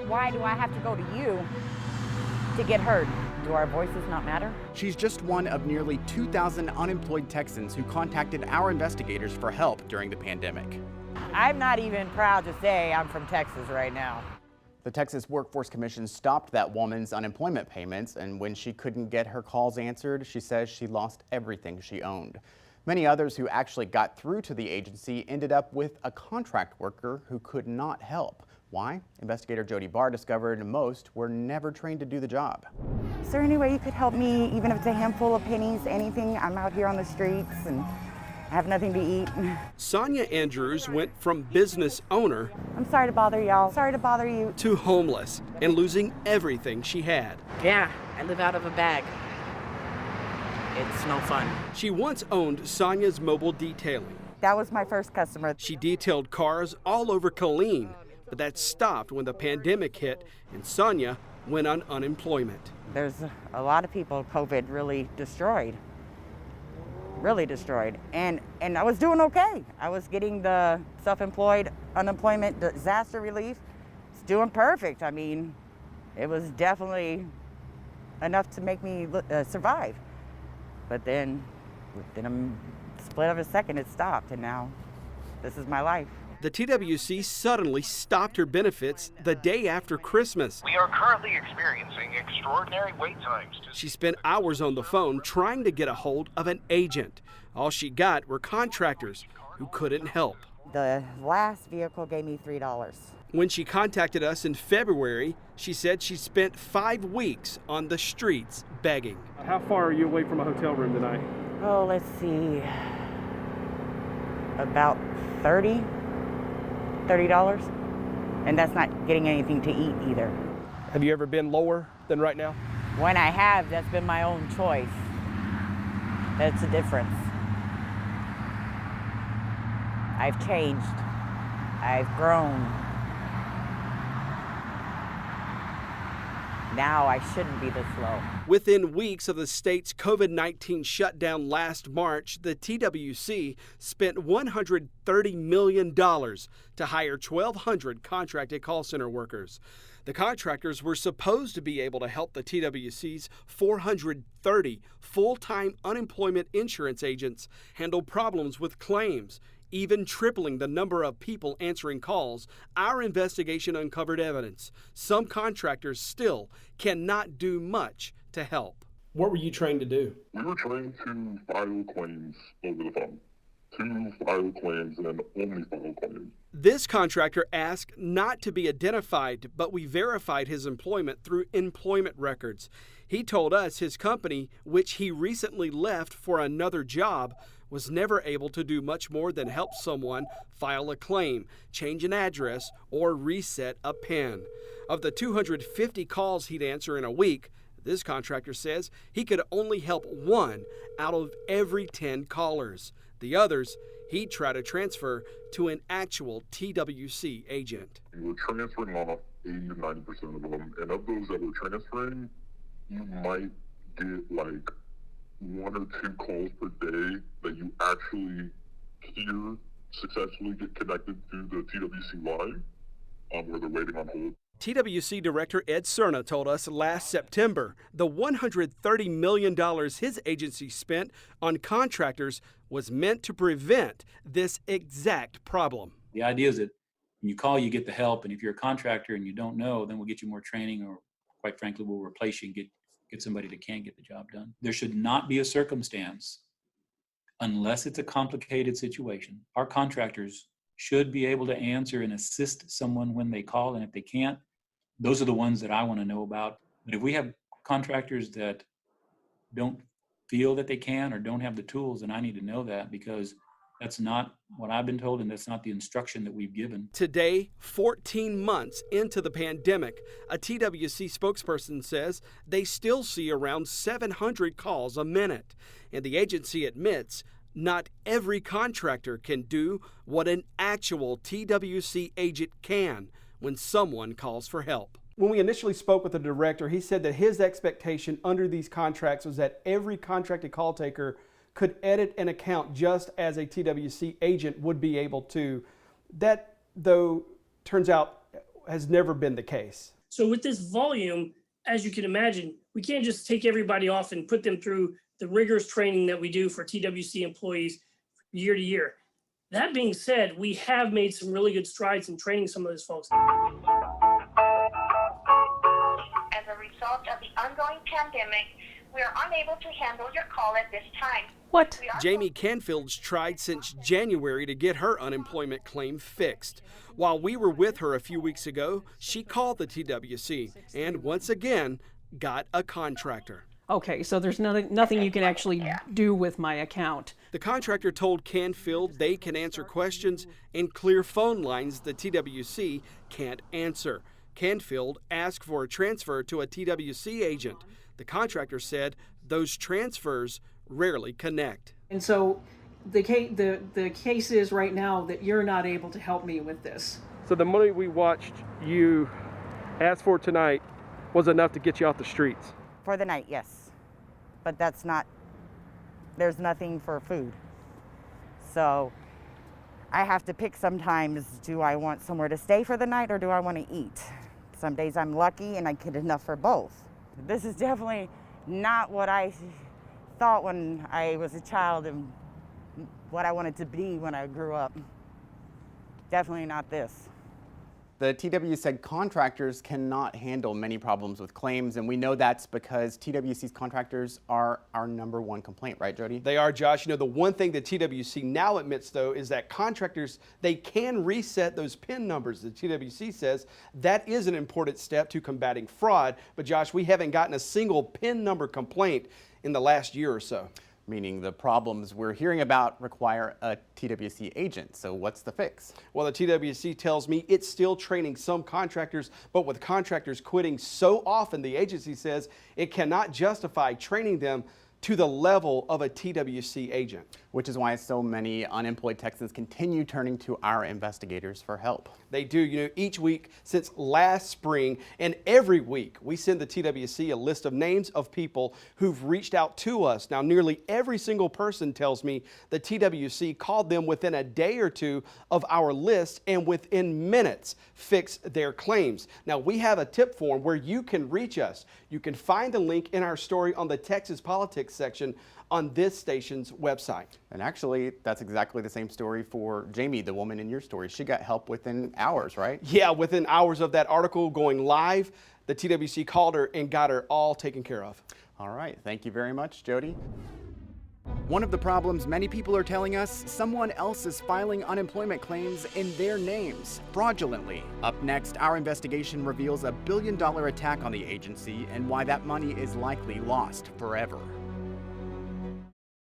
Why do I have to go to you to get heard? Do our voices not matter? She's just one of nearly 2,000 unemployed Texans who contacted our investigators for help during the pandemic. I'm not even proud to say I'm from Texas right now. The Texas Workforce Commission stopped that woman's unemployment payments, and when she couldn't get her calls answered, she says she lost everything she owned. Many others who actually got through to the agency ended up with a contract worker who could not help. Why? Investigator Jody Barr discovered most were never trained to do the job. Is there any way you could help me, even if it's a handful of pennies, anything? I'm out here on the streets and I have nothing to eat. Sonia Andrews went from business owner, I'm sorry to bother y'all, sorry to bother you, to homeless and losing everything she had. Yeah, I live out of a bag. It's no fun. She once owned Sonia's Mobile Detailing. That was my first customer. She detailed cars all over Killeen, but that stopped when the pandemic hit and Sonia went on unemployment. There's a lot of people COVID really destroyed. And I was doing okay. I was getting the self-employed unemployment disaster relief. It's doing perfect. I mean, it was definitely enough to make me survive. But then within a split of a second, it stopped, and now this is my life. The TWC suddenly stopped her benefits the day after Christmas. We are currently experiencing extraordinary wait times. She spent hours on the phone trying to get a hold of an agent. All she got were contractors who couldn't help. The last vehicle gave me $3. When she contacted us in February, she said she spent 5 weeks on the streets begging. How far are you away from a hotel room tonight? Oh, let's see. About $30. And that's not getting anything to eat either. Have you ever been lower than right now? When I have, that's been my own choice. That's the difference. I've changed. I've grown. Now I shouldn't be this low. Within weeks of the state's COVID-19 shutdown last March, the TWC spent $130 million to hire 1,200 contracted call center workers. The contractors were supposed to be able to help the TWC's 430 full-time unemployment insurance agents handle problems with claims. Even tripling the number of people answering calls, our investigation uncovered evidence. Some contractors still cannot do much to help. What were you trained to do? We were trained to file claims over the phone. To file claims and only file claims. This contractor asked not to be identified, but we verified his employment through employment records. He told us his company, which he recently left for another job, was never able to do much more than help someone file a claim, change an address, or reset a PIN. Of the 250 calls he'd answer in a week, this contractor says he could only help 1 out of every 10 callers. The others, he'd try to transfer to an actual TWC agent. We were transferring off 80 to 90% of them, and of those that were transferring, you might get like 1 or 2 calls per day that you actually hear successfully get connected to the TWC line where they're waiting on hold. TWC Director Ed Cerna told us last September the $130 million his agency spent on contractors was meant to prevent this exact problem. The idea is that when you call, you get the help, and if you're a contractor and you don't know, then we'll get you more training, or quite frankly, we'll replace you and get somebody that can get the job done. There should not be a circumstance, unless it's a complicated situation. Our contractors should be able to answer and assist someone when they call, and if they can't, those are the ones that I want to know about. But if we have contractors that don't feel that they can or don't have the tools, then I need to know that, because that's not what I've been told, and that's not the instruction that we've given. Today, 14 months into the pandemic, a TWC spokesperson says they still see around 700 calls a minute. And the agency admits not every contractor can do what an actual TWC agent can when someone calls for help. When we initially spoke with the director, he said that his expectation under these contracts was that every contracted call taker could edit an account just as a TWC agent would be able to. That, though, turns out has never been the case. So with this volume, as you can imagine, we can't just take everybody off and put them through the rigorous training that we do for TWC employees year to year. That being said, we have made some really good strides in training some of those folks. As a result of the ongoing pandemic, we are unable to handle your call at this time. What? Jamie Canfield's tried since January to get her unemployment claim fixed. While we were with her a few weeks ago, she called the TWC and once again got a contractor. Okay, so there's nothing you can actually do with my account. The contractor told Canfield they can answer questions and clear phone lines the TWC can't answer. Canfield asked for a transfer to a TWC agent. The contractor said those transfers rarely connect. And so the case is right now that you're not able to help me with this. So the money we watched you ask for tonight was enough to get you off the streets? For the night, yes. But there's nothing for food. So I have to pick sometimes, do I want somewhere to stay for the night or do I want to eat? Some days I'm lucky and I get enough for both. This is definitely not what I thought when I was a child and what I wanted to be when I grew up. Definitely not this. The TWC said contractors cannot handle many problems with claims, and we know that's because TWC's contractors are our #1 complaint, right, Jody? They are, Josh. You know, the one thing that TWC now admits, though, is that contractors, they can reset those PIN numbers. The TWC says that is an important step to combating fraud. But, Josh, we haven't gotten a single PIN number complaint in the last year or so. Meaning the problems we're hearing about require a TWC agent. So what's the fix? Well, the TWC tells me it's still training some contractors, but with contractors quitting so often, the agency says it cannot justify training them to the level of a TWC agent. Which is why so many unemployed Texans continue turning to our investigators for help. They do, you know, each week since last spring, and every week we send the TWC a list of names of people who've reached out to us. Now, nearly every single person tells me the TWC called them within a day or two of our list and within minutes fixed their claims. Now, we have a tip form where you can reach us. You can find the link in our story on the Texas Politics section on this station's website. And actually, that's exactly the same story for Jamie, the woman in your story. She got help within hours, right? Yeah, within hours of that article going live, the TWC called her and got her all taken care of. All right, thank you very much, Jody. One of the problems many people are telling us, someone else is filing unemployment claims in their names, fraudulently. Up next, our investigation reveals a $1 billion attack on the agency and why that money is likely lost forever.